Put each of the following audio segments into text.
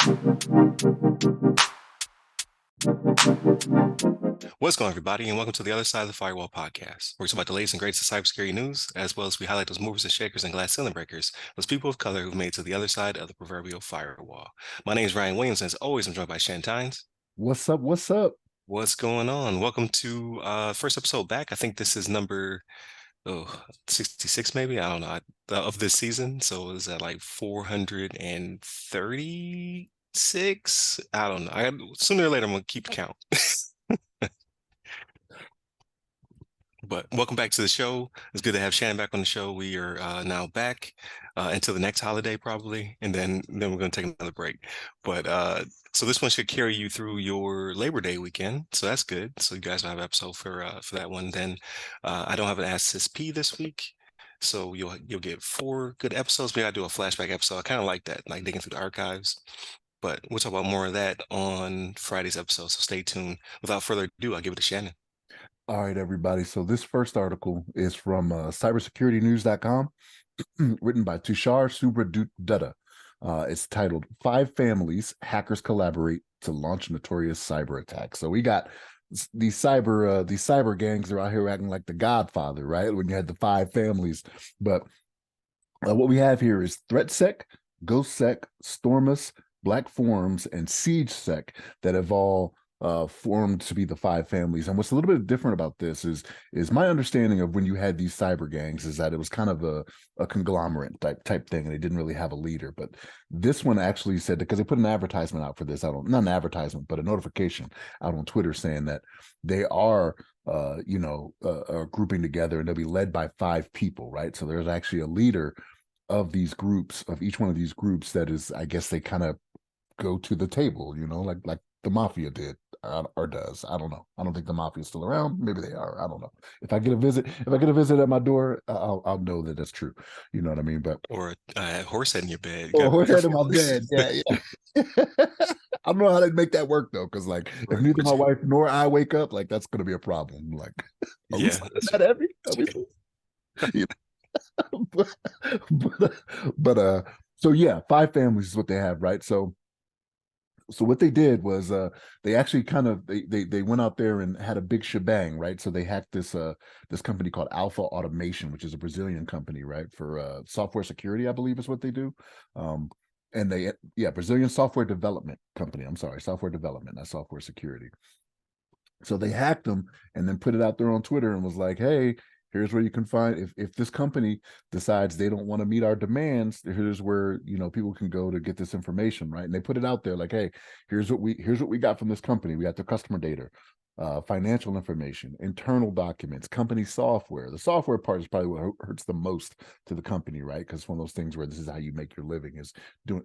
What's going on, everybody, and welcome to the other side of the Firewall podcast, where we talk about the latest and greatest of cybersecurity news, as well as we highlight those movers and shakers and glass ceiling breakers, those people of color who've made it to the other side of the proverbial firewall. My name is Ryan Williams, and as always, I'm joined by Shannon. What's up? What's up? What's going on? Welcome to first episode back. I think this is number 66 maybe. I don't know of this season. So is that like 436? I don't know. Sooner or later I'm gonna keep count. But welcome back to the show. It's good to have Shannon back on the show. We are now back until the next holiday probably, and then we're going to take another break. But so this one should carry you through your Labor Day weekend, so that's good. So you guys will have an episode for that one. Then I don't have an Ask Sis P this week, so you'll get 4 good episodes. Maybe I do a flashback episode. I kind of like that, like digging through the archives. But we'll talk about more of that on Friday's episode. So stay tuned. Without further ado, I'll give it to Shannon. All right, everybody. So this first article is from cybersecuritynews.com, written by Tushar Subradutta. It's titled 5 Families Hackers Collaborate to Launch Notorious Cyber Attack. So we got these cyber gangs are out here acting like the Godfather, right? When you had the 5 families. But what we have here is ThreatSec, GhostSec, Stormus, Black Forums, and SiegeSec that have all formed to be the 5 families. And what's a little bit different about this is my understanding of when you had these cyber gangs is that it was kind of a conglomerate type thing, and they didn't really have a leader. But this one actually said, because they put an advertisement out for this, not an advertisement, but a notification out on Twitter saying that they are grouping together, and they'll be led by 5 people, right? So there's actually a leader of these groups, of each one of these groups, that is, I guess they kind of go to the table, like the mafia did, or does. I don't know. I don't think the mafia is still around. Maybe they are. I don't know. If I get a visit at my door, I'll know that that's true. You know what I mean? But Or a horse head in your bed. You oh, gotta be horse head in careful. my bed. Yeah. I don't know how to make that work though, because like if Or, neither my wife nor I wake up, like that's gonna be a problem. Like, are we yeah, sleeping that heavy? Are we sleeping? You know? but so yeah, 5 families is what they have, right? So what they did was they actually kind of they went out there and had a big shebang, right? So they hacked this company called Alpha Automation, which is a Brazilian company, right? For software security, I believe is what they do. And Brazilian software development company. I'm sorry, software development, not software security. So they hacked them and then put it out there on Twitter and was like, hey, here's where you can find, if this company decides they don't want to meet our demands, here's where people can go to get this information, right? And they put it out there like, hey, here's what we got from this company. We got the customer data, financial information, internal documents, company software. The software part is probably what hurts the most to the company, right? Because it's one of those things where this is how you make your living, is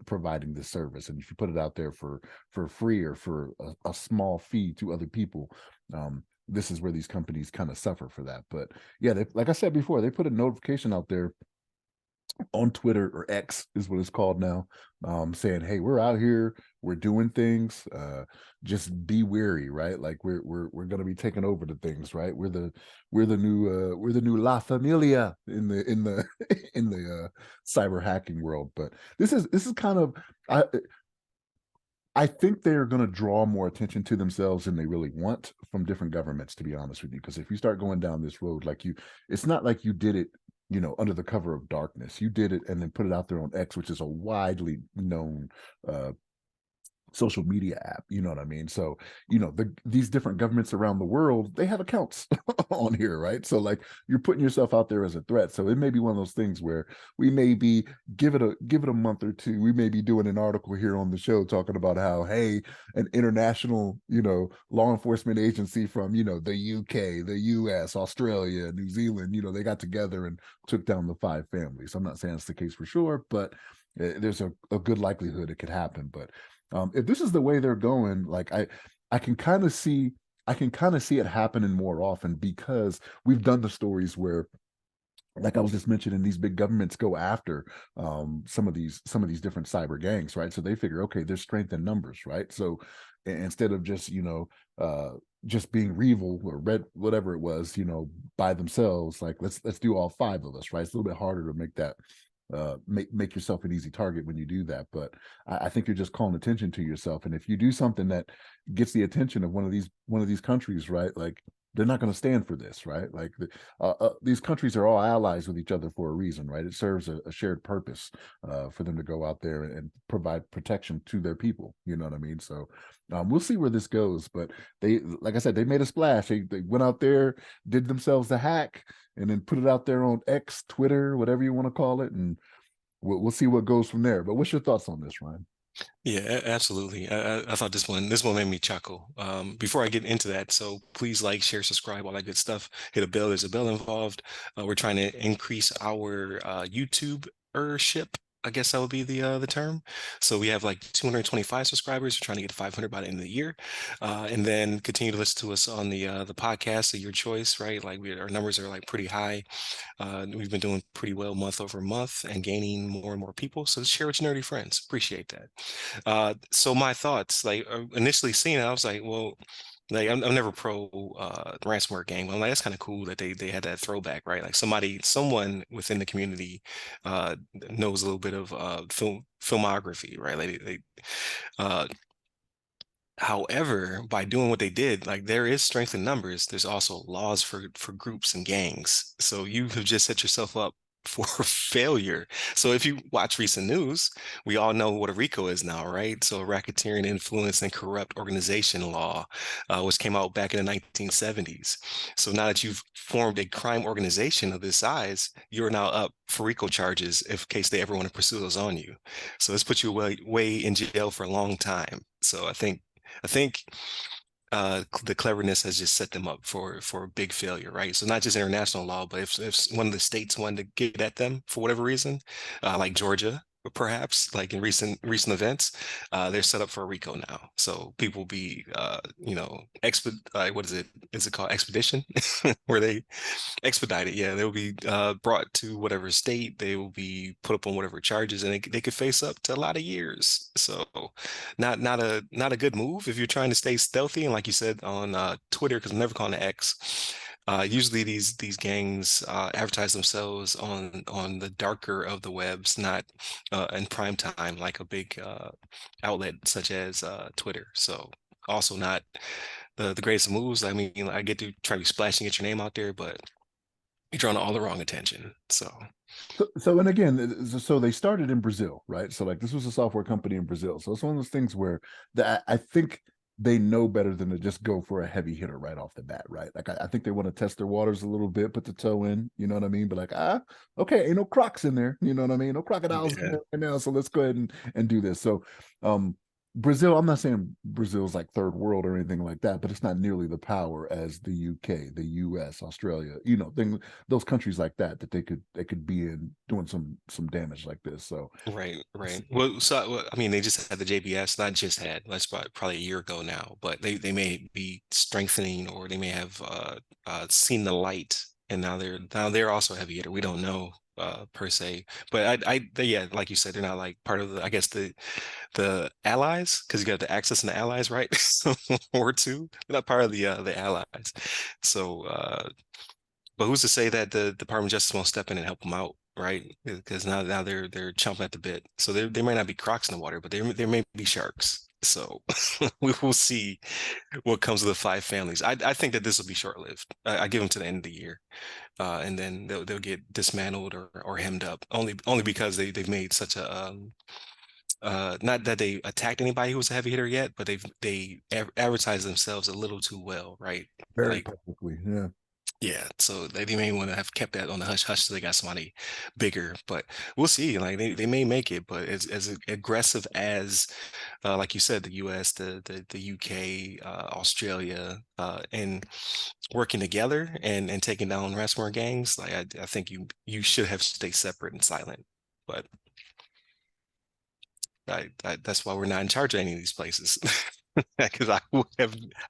providing this service. And if you put it out there for free or for a small fee to other people, this is where these companies kind of suffer for that. But yeah, like I said before, they put a notification out there on Twitter, or X is what it's called now, saying, hey, we're out here, we're doing things, just be wary, right? Like we're going to be taking over the things, right? We're the new La Familia in the in the cyber hacking world. But this is kind of, I think they're going to draw more attention to themselves than they really want from different governments, to be honest with you. Because if you start going down this road, it's not like you did it, under the cover of darkness. You did it and then put it out there on X, which is a widely known social media app. You know what I mean? So, these different governments around the world, they have accounts on here, right? So like you're putting yourself out there as a threat. So it may be one of those things where we may be give it a month or two. We may be doing an article here on the show talking about how, hey, an international, law enforcement agency from, the UK, the US, Australia, New Zealand, they got together and took down the 5 families. I'm not saying it's the case for sure, but there's a good likelihood it could happen. But if this is the way they're going, like I can kind of see it happening more often, because we've done the stories where, like I was just mentioning, these big governments go after some of these different cyber gangs, right? So they figure, okay, there's strength in numbers, right? So instead of just just being Revel or Red, whatever it was, by themselves, like let's do all 5 of us, right? It's a little bit harder to make that make yourself an easy target when you do that. But I think you're just calling attention to yourself. And if you do something that gets the attention of one of these countries, right? Like they're not going to stand for this, right? Like these countries are all allies with each other for a reason, right? It serves a shared purpose for them to go out there and provide protection to their people. You know what I mean? So we'll see where this goes. But they, like I said, they made a splash. They went out there, did themselves a hack, and then put it out there on X, Twitter, whatever you want to call it, and we'll see what goes from there. But what's your thoughts on this, Ryan? Yeah, absolutely. I thought this one made me chuckle. Before I get into that, so please like, share, subscribe, all that good stuff. Hit a bell. There's a bell involved. We're trying to increase our YouTubership. I guess that would be the term. So we have like 225 subscribers. We're trying to get to 500 by the end of the year, and then continue to listen to us on the podcast of your choice. Right, like our numbers are like pretty high. We've been doing pretty well month over month and gaining more and more people. So share with your nerdy friends. Appreciate that. So my thoughts, like initially seeing it, I was like, well, like I'm never pro ransomware game. But I'm like, that's kind of cool that they had that throwback, right? Like someone within the community knows a little bit of filmography, right? Like they uh however, by doing what they did, like there is strength in numbers. There's also laws for groups and gangs. So you have just set yourself up for failure. So if you watch recent news, we all know what a RICO is now, right? So racketeering, influence, and corrupt organization law, which came out back in the 1970s. So now that you've formed a crime organization of this size, you're now up for RICO charges if case they ever want to pursue those on you. So this puts you way in jail for a long time. So I think the cleverness has just set them up for a big failure, right? So not just international law, but if one of the states wanted to get at them for whatever reason, like Georgia, perhaps, like in recent events, they're set up for a RICO now. So people will be, what is it? Is it called expedition, where they expedited? Yeah, they'll be brought to whatever state. They will be put up on whatever charges, and they could face up to a lot of years. So, not a good move if you're trying to stay stealthy. And like you said on Twitter, because I'm never calling it X. Usually these gangs advertise themselves on the darker of the webs, not in prime time like a big outlet such as Twitter. So also not the greatest moves. I mean, I get to try to be splashing, get your name out there, but you're drawing all the wrong attention. So So and again, so they started in Brazil, right? So like this was a software company in Brazil. So it's one of those things where I think they know better than to just go for a heavy hitter right off the bat, right? Like I think they want to test their waters a little bit, put the toe in, you know what I mean? But like, okay, ain't no crocs in there, you know what I mean? No crocodiles in yeah, there right now. So let's go ahead and do this. So Brazil, I'm not saying Brazil's like third world or anything like that, but it's not nearly the power as the UK, the US, Australia, those countries like that they could be in doing some damage like this. So right. Well, so I mean, they just had the JBS, not just had, that's probably a year ago now, but they may be strengthening or they may have seen the light, and now they're also a heavy hitter. We don't know per se, but yeah, like you said, they're not like part of I guess the allies, because you got the Axis and the allies, right? Or two, they're not part of the allies. So but who's to say that the Department of Justice won't step in and help them out, right? Because now they're chomping at the bit. So they might not be crocs in the water, but there may be sharks. So we will see what comes of the five families. I think that this will be short-lived. I give them to the end of the year, and then they'll get dismantled or hemmed up. Only because they've made such a not that they attacked anybody who was a heavy hitter yet, but advertised themselves a little too well, right? very Like publicly, yeah. yeah, so they may want to have kept that on the hush hush so they got somebody bigger, but we'll see. Like they may make it, but as aggressive as like you said, the US, the UK, Australia, and working together and taking down ransomware gangs, like I think you should have stayed separate and silent. But that's why we're not in charge of any of these places. Because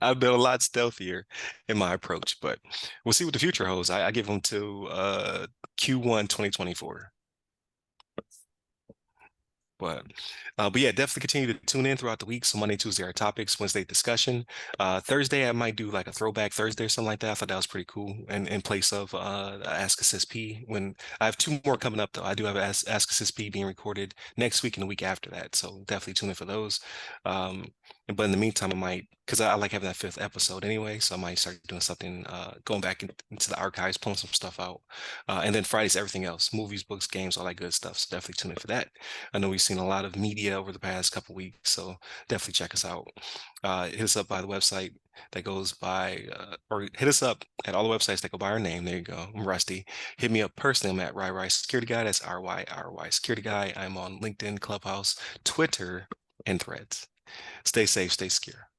I've been a lot stealthier in my approach, but we'll see what the future holds. I give them to Q1 2024. But yeah, definitely continue to tune in throughout the week. So Monday, Tuesday are topics, Wednesday discussion. Thursday I might do like a throwback Thursday or something like that. I thought that was pretty cool. And in place of Ask Us SP. When I have two more coming up though. I do have Ask Us SP being recorded next week and the week after that. So definitely tune in for those. Um, but in the meantime, I might, because I like having that fifth episode anyway, so I might start doing something, going back into the archives, pulling some stuff out. And then Fridays, everything else, movies, books, games, all that good stuff. So definitely tune in for that. I know we've seen a lot of media over the past couple weeks, so definitely check us out. Hit us up by the website that goes by, or hit us up at all the websites that go by our name. There you go. I'm Rusty. Hit me up personally. I'm at RyRy Security Guy. That's RyRy Security Guy. I'm on LinkedIn, Clubhouse, Twitter, and Threads. Stay safe, stay secure.